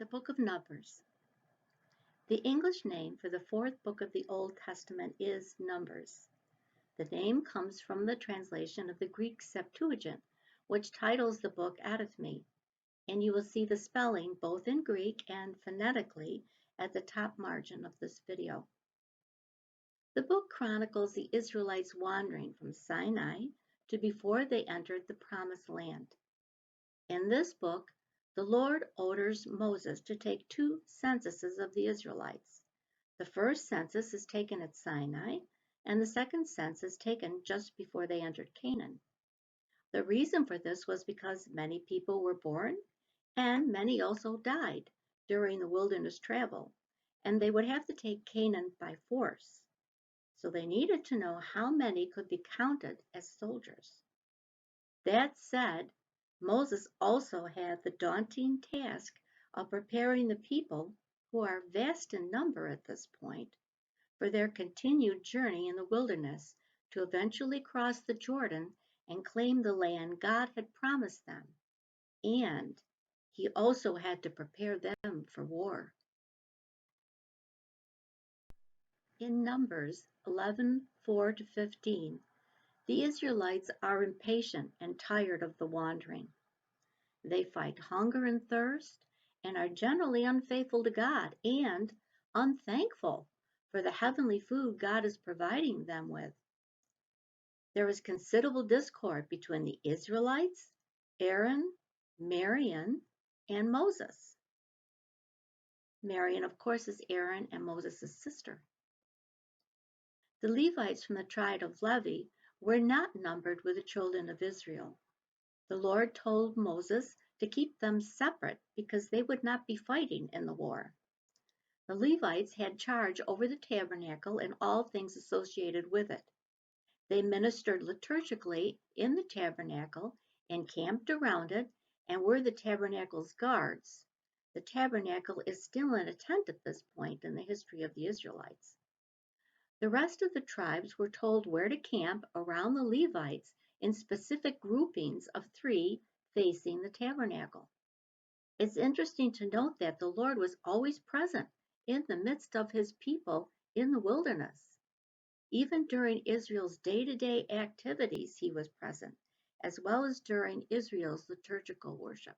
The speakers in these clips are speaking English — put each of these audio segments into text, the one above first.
The Book of Numbers. The English name for the fourth book of the Old Testament is Numbers. The name comes from the translation of the Greek Septuagint, which titles the book out of me, and you will see the spelling both in Greek and phonetically at the top margin of this video. The book chronicles the Israelites wandering from Sinai to before they entered the Promised Land. In this book, the Lord orders Moses to take two censuses of the Israelites. The first census is taken at Sinai, and the second census taken just before they entered Canaan. The reason for this was because many people were born, and many also died during the wilderness travel, and they would have to take Canaan by force. So they needed to know how many could be counted as soldiers. That said, Moses also had the daunting task of preparing the people, who are vast in number at this point, for their continued journey in the wilderness to eventually cross the Jordan and claim the land God had promised them. And he also had to prepare them for war. In Numbers 11:4-15, the Israelites are impatient and tired of the wandering. They fight hunger and thirst and are generally unfaithful to God and unthankful for the heavenly food God is providing them with. There is considerable discord between the Israelites, Aaron, Miriam, and Moses. Miriam, of course, is Aaron and Moses' sister. The Levites from the tribe of Levi were not numbered with the children of Israel. The Lord told Moses to keep them separate because they would not be fighting in the war. The Levites had charge over the tabernacle and all things associated with it. They ministered liturgically in the tabernacle and camped around it and were the tabernacle's guards. The tabernacle is still in a tent at this point in the history of the Israelites. The rest of the tribes were told where to camp around the Levites in specific groupings of 3 facing the tabernacle. It's interesting to note that the Lord was always present in the midst of his people in the wilderness. Even during Israel's day-to-day activities, he was present, as well as during Israel's liturgical worship.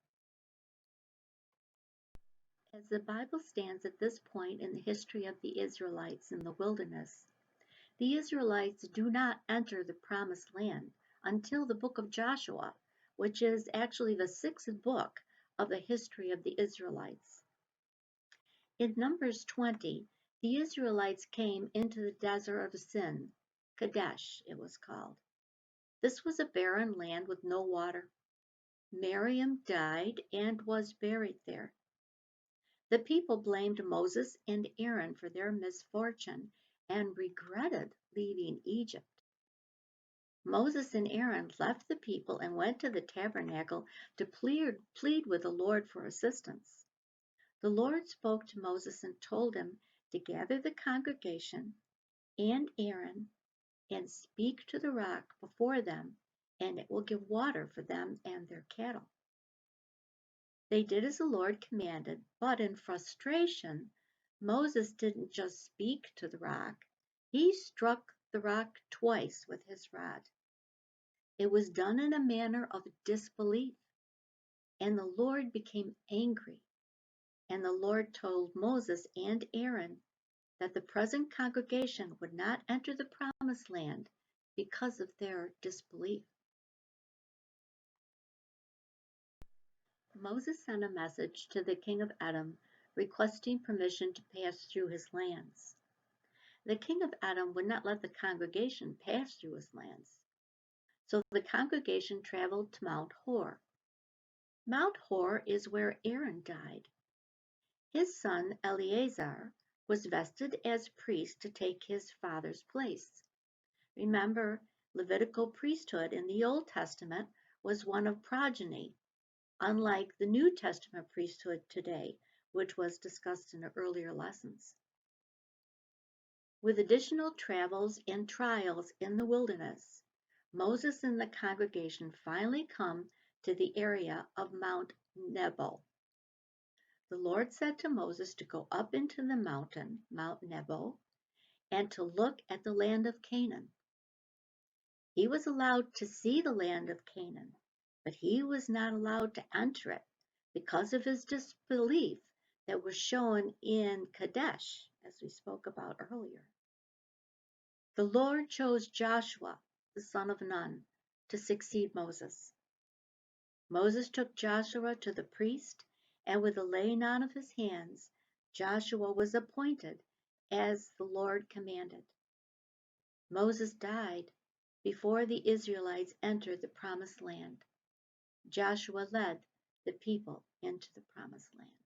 As the Bible stands at this point in the history of the Israelites in the wilderness, the Israelites do not enter the Promised Land until the book of Joshua, which is actually the 6th book of the history of the Israelites. In Numbers 20, the Israelites came into the desert of Sin, Kadesh it was called. This was a barren land with no water. Miriam died and was buried there. The people blamed Moses and Aaron for their misfortune and regretted leaving Egypt. Moses and Aaron left the people and went to the tabernacle to plead with the Lord for assistance. The Lord spoke to Moses and told him to gather the congregation and Aaron and speak to the rock before them, and it will give water for them and their cattle. They did as the Lord commanded, but in frustration, Moses didn't just speak to the rock, he struck the rock twice with his rod. It was done in a manner of disbelief, and the Lord became angry. And the Lord told Moses and Aaron that the present congregation would not enter the Promised Land because of their disbelief. Moses sent a message to the king of Edom requesting permission to pass through his lands. The king of Edom would not let the congregation pass through his lands. So the congregation traveled to Mount Hor. Mount Hor is where Aaron died. His son Eleazar was vested as priest to take his father's place. Remember, Levitical priesthood in the Old Testament was one of progeny, unlike the New Testament priesthood today, which was discussed in the earlier lessons. With additional travels and trials in the wilderness, Moses and the congregation finally come to the area of Mount Nebo. The Lord said to Moses to go up into the mountain, Mount Nebo, and to look at the land of Canaan. He was allowed to see the land of Canaan, but he was not allowed to enter it because of his disbelief that was shown in Kadesh, as we spoke about earlier. The Lord chose Joshua, the son of Nun, to succeed Moses. Moses took Joshua to the priest, and with the laying on of his hands, Joshua was appointed as the Lord commanded. Moses died before the Israelites entered the promised land. Joshua led the people into the promised land.